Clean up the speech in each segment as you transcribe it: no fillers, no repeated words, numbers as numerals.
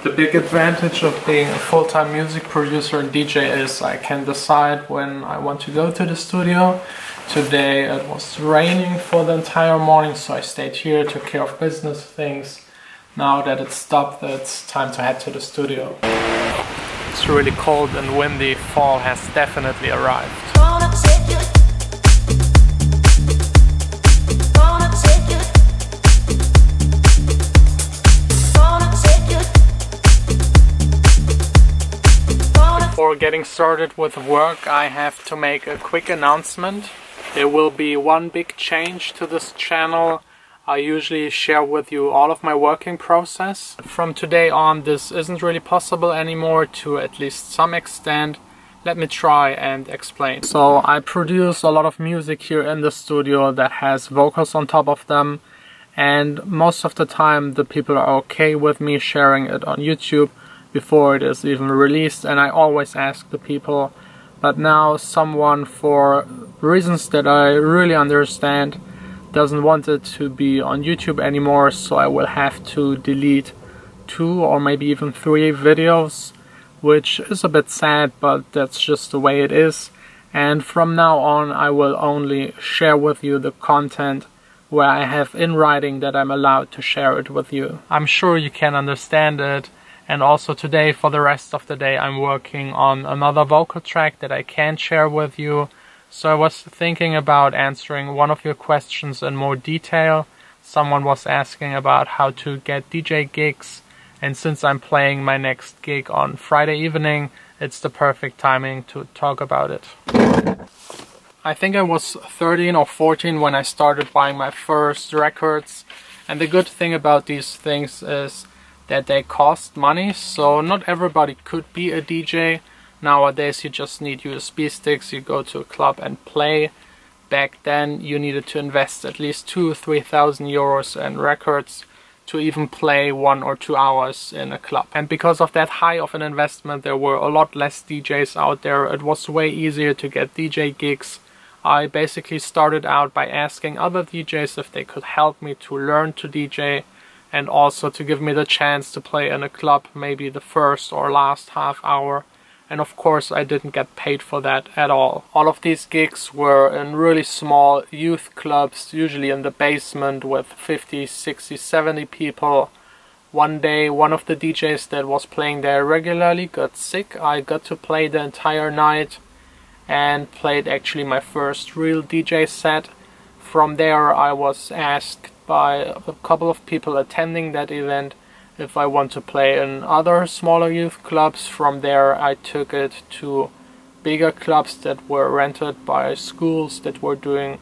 The big advantage of being a full-time music producer and DJ is I can decide when I want to go to the studio. Today it was raining for the entire morning, so I stayed here, took care of business things. Now that it's stopped, it's time to head to the studio. It's really cold and windy. Fall has definitely arrived. Before getting started with work, I have to make a quick announcement. There will be one big change to this channel. I usually share with you all of my working process. From today on, this isn't really possible anymore to at least some extent. Let me try and explain. So I produce a lot of music here in the studio that has vocals on top of them, and most of the time the people are okay with me sharing it on YouTube before it is even released, and I always ask the people. But now someone, for reasons that I really understand, doesn't want it to be on YouTube anymore, so I will have to delete 2 or maybe even 3 videos, which is a bit sad, but that's just the way it is. And from now on I will only share with you the content where I have in writing that I'm allowed to share it with you. I'm sure you can understand it. And also today, for the rest of the day, I'm working on another vocal track that I can share with you. So I was thinking about answering one of your questions in more detail. Someone was asking about how to get DJ gigs, and since I'm playing my next gig on Friday evening, it's the perfect timing to talk about it. I think I was 13 or 14 when I started buying my first records, and the good thing about these things is that they cost money, so not everybody could be a DJ. Nowadays you just need USB sticks, you go to a club and play. Back then you needed to invest at least 2,000–3,000 euros in records to even play 1 or 2 hours in a club. And because of that high of an investment, there were a lot less DJs out there. It was way easier to get DJ gigs. I basically started out by asking other DJs if they could help me to learn to DJ, and also to give me the chance to play in a club maybe the first or last half hour. And of course I didn't get paid for that at all. All of these gigs were in really small youth clubs, usually in the basement with 50, 60, 70 people. One day one of the DJs that was playing there regularly got sick. I got to play the entire night and played actually my first real DJ set. From there I was asked by a couple of people attending that event if I want to play in other smaller youth clubs. From there I took it to bigger clubs that were rented by schools that were doing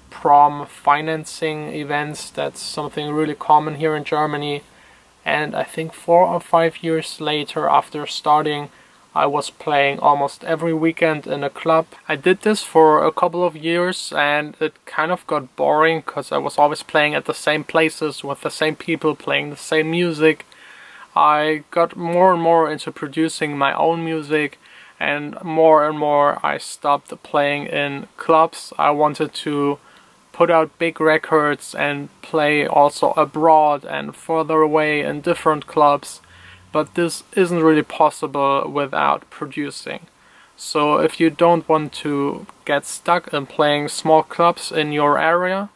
prom financing events. That's something really common here in Germany. And I think 4 or 5 years later, after starting, I was playing almost every weekend in a club. I did this for a couple of years and it kind of got boring because I was always playing at the same places with the same people playing the same music. I got more and more into producing my own music, and more I stopped playing in clubs. I wanted to put out big records and play also abroad and further away in different clubs. But this isn't really possible without producing. So if you don't want to get stuck in playing small clubs in your area,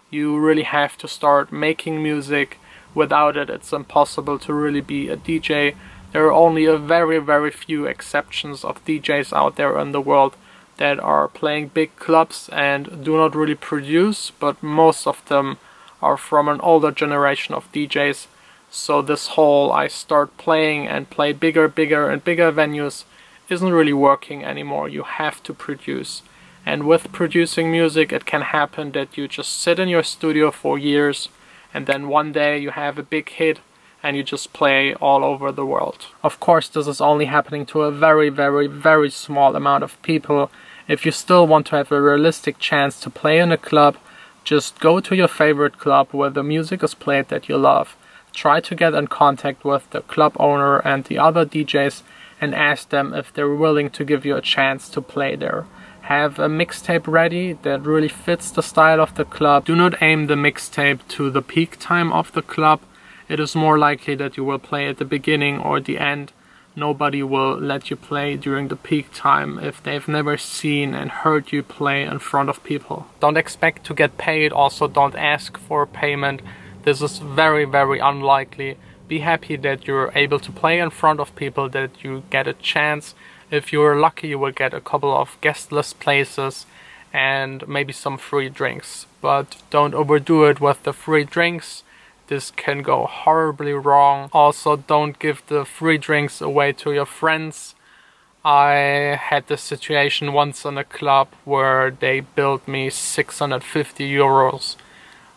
you really have to start making music. Without it, it's impossible to really be a DJ. There are only a very few exceptions of DJs out there in the world that are playing big clubs and do not really produce, but most of them are from an older generation of DJs. So this whole I start playing and play bigger and bigger venues isn't really working anymore. You have to produce. And with producing music, it can happen that you just sit in your studio for years and then one day you have a big hit and you just play all over the world. Of course, this is only happening to a very small amount of people. If you still want to have a realistic chance to play in a club, just go to your favorite club where the music is played that you love. Try to get in contact with the club owner and the other DJs and ask them if they're willing to give you a chance to play there. Have a mixtape ready that really fits the style of the club. Do not aim the mixtape to the peak time of the club. it is more likely that you will play at the beginning or the end. Nobody will let you play during the peak time if they've never seen and heard you play in front of people. Don't expect to get paid, also don't ask for payment. This is very, very unlikely. Be happy that you're able to play in front of people, that you get a chance. If you're lucky, you will get a couple of guest list places and maybe some free drinks. But don't overdo it with the free drinks. This can go horribly wrong. Also, don't give the free drinks away to your friends. I had this situation once in a club where they billed me 650 euros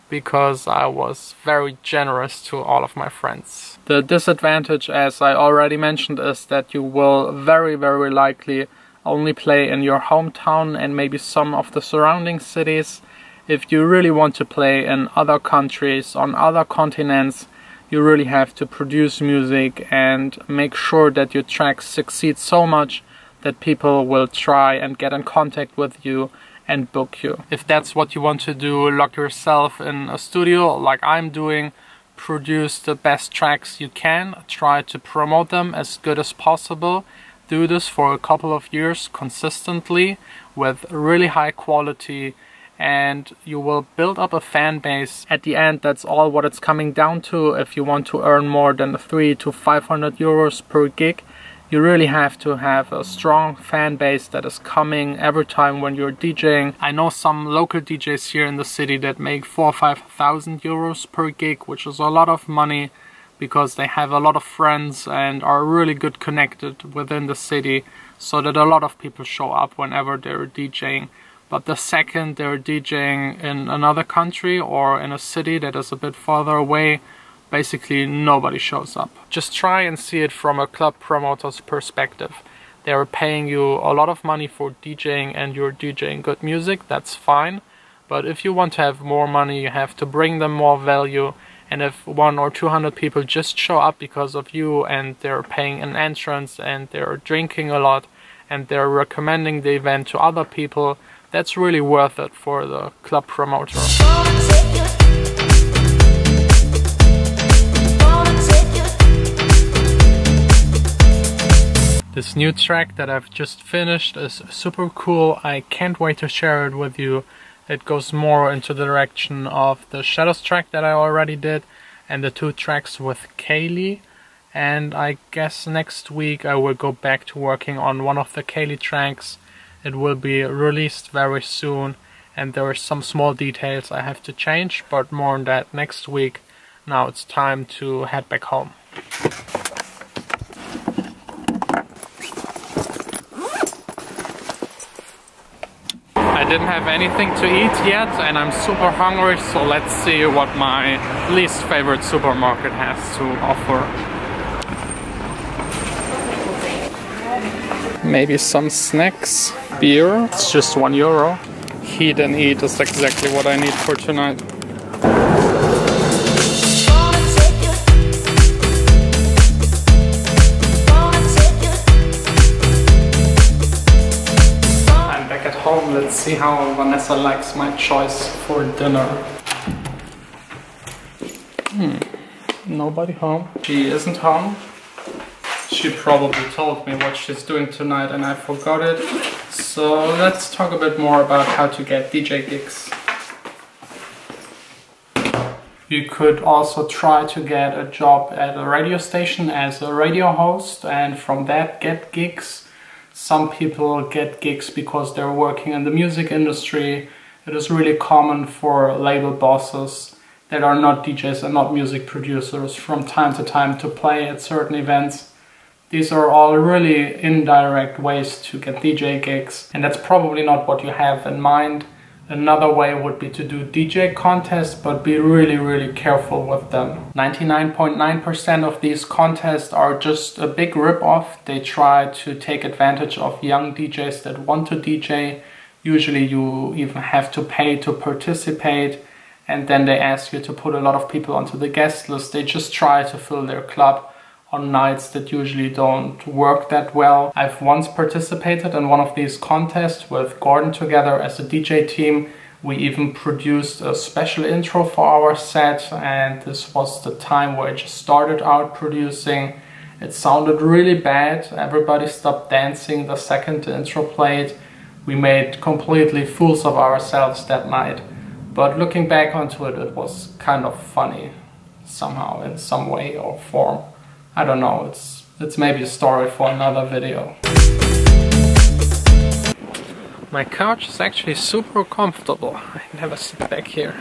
because I was very generous to all of my friends. The disadvantage, as I already mentioned, is that you will very, very likely only play in your hometown and maybe some of the surrounding cities. If you really want to play in other countries, on other continents, you really have to produce music and make sure that your tracks succeed so much that people will try and get in contact with you and book you. If that's what you want to do, lock yourself in a studio like I'm doing, produce the best tracks you can, try to promote them as good as possible. Do this for a couple of years consistently with really high quality, and you will build up a fan base. At the end, that's all what it's coming down to. If you want to earn more than 300 to 500 euros per gig, you really have to have a strong fan base that is coming every time when you're DJing. I know some local DJs here in the city that make 4,000 or 5,000 euros per gig, which is a lot of money because they have a lot of friends and are really good connected within the city, so that a lot of people show up whenever they're DJing. But the second they're DJing in another country or in a city that is a bit farther away, basically nobody shows up. Just try and see it from a club promoter's perspective. They're paying you a lot of money for DJing and you're DJing good music, that's fine. But if you want to have more money, you have to bring them more value. And if 100 or 200 people just show up because of you and they're paying an entrance and they're drinking a lot and they're recommending the event to other people, that's really worth it for the club promoter. This new track that I've just finished is super cool. I can't wait to share it with you. It goes more into the direction of the Shadows track that I already did and the 2 tracks with Kaylee. And I guess next week I will go back to working on one of the Kaylee tracks. It will be released very soon and there are some small details I have to change, but more on that next week. Now it's time to head back home. I didn't have anything to eat yet and I'm super hungry, so let's see what my least favorite supermarket has to offer. Maybe some snacks, beer, it's just €1. Heat and eat is exactly what I need for tonight. Let's see how Vanessa likes my choice for dinner. Nobody home. She isn't home. She probably told me what she's doing tonight and I forgot it. So let's talk a bit more about how to get DJ gigs. You could also try to get a job at a radio station as a radio host and from that get gigs. Some people get gigs because they're working in the music industry. It is really common for label bosses that are not DJs and not music producers from time to time to play at certain events. These are all really indirect ways to get DJ gigs, and that's probably not what you have in mind. Another way would be to do DJ contests, but be really careful with them. 99.9% of these contests are just a big rip-off. They try to take advantage of young DJs that want to DJ. Usually you even have to pay to participate, and then they ask you to put a lot of people onto the guest list. They just try to fill their club on nights that usually don't work that well. I've once participated in one of these contests with Gordon together as a DJ team. We even produced a special intro for our set, and this was the time where I just started out producing. It sounded really bad. Everybody stopped dancing the second the intro played. We made completely fools of ourselves that night. But looking back onto it, it was kind of funny somehow, in some way or form. I don't know, it's maybe a story for another video. My couch is actually super comfortable. I never sit back here.